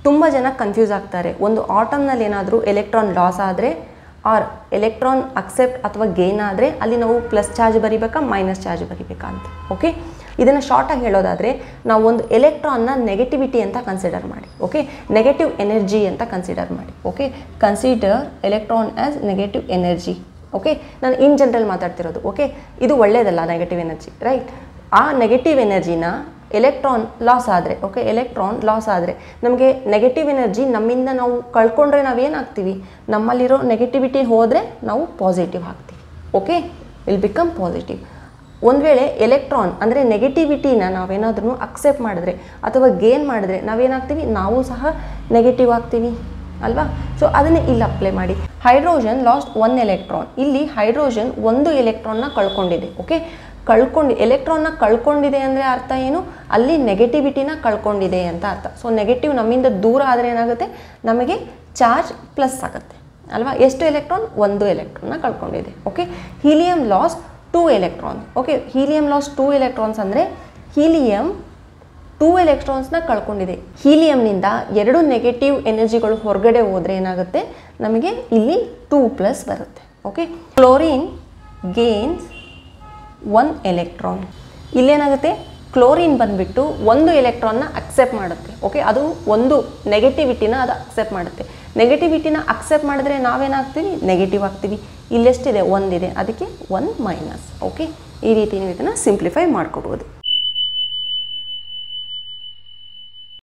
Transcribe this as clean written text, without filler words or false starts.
ತುಂಬ ಜನ ಕನ್ಫ್ಯೂಸ್ ಆಗ್ತಾರೆ. ಒಂದು ಆಟಮ್ನಲ್ಲಿ ಏನಾದರೂ ಎಲೆಕ್ಟ್ರಾನ್ ಲಾಸ್ ಆದರೆ ಆರ್ ಎಲೆಕ್ಟ್ರಾನ್ ಅಕ್ಸೆಪ್ಟ್ ಅಥವಾ ಗೇನ್ ಆದರೆ ಅಲ್ಲಿ ನಾವು ಪ್ಲಸ್ ಚಾರ್ಜ್ ಬರಿಬೇಕಾ ಮೈನಸ್ ಚಾರ್ಜ್ ಬರಿಬೇಕಾ ಅಂತ. ಓಕೆ, ಇದನ್ನು ಶಾರ್ಟಾಗಿ ಹೇಳೋದಾದರೆ ನಾವು ಒಂದು ಎಲೆಕ್ಟ್ರಾನ್ನ ನೆಗೆಟಿವಿಟಿ ಅಂತ ಕನ್ಸಿಡರ್ ಮಾಡಿ. ಓಕೆ, ನೆಗೆಟಿವ್ ಎನರ್ಜಿ ಅಂತ ಕನ್ಸಿಡರ್ ಮಾಡಿ. Okay, consider electron as negative energy. Okay, ನಾನು ಇನ್ ಜನರಲ್ ಮಾತಾಡ್ತಿರೋದು. ಓಕೆ, ಇದು ಒಳ್ಳೆಯದಲ್ಲ ನೆಗೆಟಿವ್ ಎನರ್ಜಿ, ರೈಟ್? ಆ ನೆಗೆಟಿವ್ ಎನರ್ಜಿನ ಎಲೆಕ್ಟ್ರಾನ್ ಲಾಸ್ ಆದರೆ, ಓಕೆ, ಎಲೆಕ್ಟ್ರಾನ್ ಲಾಸ್ ಆದರೆ ನಮಗೆ ನೆಗೆಟಿವ್ ಎನರ್ಜಿ ನಮ್ಮಿಂದ ನಾವು ಕಳ್ಕೊಂಡ್ರೆ ನಾವೇನಾಗ್ತೀವಿ, ನಮ್ಮಲ್ಲಿರೋ ನೆಗೆಟಿವಿಟಿ ಹೋದರೆ ನಾವು ಪಾಸಿಟಿವ್ ಆಗ್ತೀವಿ. Okay, will become positive. ಒಂದು ವೇಳೆ ಎಲೆಕ್ಟ್ರಾನ್ ಅಂದರೆ ನೆಗೆಟಿವಿಟಿನ ನಾವೇನಾದ್ರೂ ಅಕ್ಸೆಪ್ಟ್ ಮಾಡಿದ್ರೆ ಅಥವಾ ಗೇನ್ ಮಾಡಿದ್ರೆ ನಾವೇನಾಗ್ತೀವಿ, ನಾವು ಸಹ ನೆಗೆಟಿವ್ ಆಗ್ತೀವಿ ಅಲ್ವಾ? ಸೊ ಅದನ್ನೇ ಇಲ್ಲಿ ಅಪ್ಲೈ ಮಾಡಿ. Hydrogen last 1 electron. ಇಲ್ಲಿ ಹೈಡ್ರೋಜನ್ 1 ಎಲೆಕ್ಟ್ರಾನ್ನ ಕಳ್ಕೊಂಡಿದೆ. ಓಕೆ, ಎಲೆಕ್ಟ್ರಾನ್ನ ಕಳ್ಕೊಂಡಿದೆ ಅಂದರೆ ಅರ್ಥ ಏನು? ಅಲ್ಲಿ ನೆಗೆಟಿವಿಟಿನ ಕಳ್ಕೊಂಡಿದೆ ಅಂತ ಅರ್ಥ. ಸೊ ನೆಗೆಟಿವ್ ನಮ್ಮಿಂದ ದೂರ ಆದರೆ ಏನಾಗುತ್ತೆ, ನಮಗೆ ಚಾರ್ಜ್ ಪ್ಲಸ್ ಆಗುತ್ತೆ ಅಲ್ವಾ? ಎಷ್ಟು ಎಲೆಕ್ಟ್ರಾನ್? 1 ಎಲೆಕ್ಟ್ರಾನ್ನ ಕಳ್ಕೊಂಡಿದೆ. Okay, helium loss 2 electrons. Okay, helium loss 2 electrons ಅಂದರೆ ಹೀಲಿಯಂ 2 ಎಲೆಕ್ಟ್ರಾನ್ಸ್ನ ಕಳ್ಕೊಂಡಿದೆ. ಹೀಲಿಯಂನಿಂದ 2 ನೆಗೆಟಿವ್ ಎನರ್ಜಿಗಳು ಹೊರಗಡೆ ಹೋದರೆ ಏನಾಗುತ್ತೆ, ನಮಗೆ ಇಲ್ಲಿ 2+ ಬರುತ್ತೆ. Okay, chlorine gains 1 electron. ಇಲ್ಲೇನಾಗುತ್ತೆ, ಕ್ಲೋರಿನ್ ಬಂದುಬಿಟ್ಟು 1 ಎಲೆಕ್ಟ್ರಾನ್ನ ಅಕ್ಸೆಪ್ಟ್ ಮಾಡುತ್ತೆ. ಓಕೆ, ಅದು ಒಂದು ನೆಗೆಟಿವಿಟಿನ ಅದು ಅಕ್ಸೆಪ್ಟ್ ಮಾಡುತ್ತೆ. ನೆಗೆಟಿವಿಟಿನ ಅಕ್ಸೆಪ್ಟ್ ಮಾಡಿದ್ರೆ ನಾವೇನಾಗ್ತೀವಿ, ನೆಗೆಟಿವ್ ಆಗ್ತೀವಿ. ಇಲ್ಲೆಷ್ಟಿದೆ? 1 ಇದೆ, ಅದಕ್ಕೆ 1 ಮೈನಸ್. ಓಕೆ, ಈ ರೀತಿ ನೀವು ಇದನ್ನು ಸಿಂಪ್ಲಿಫೈ ಮಾಡ್ಕೊಡ್ಬೋದು.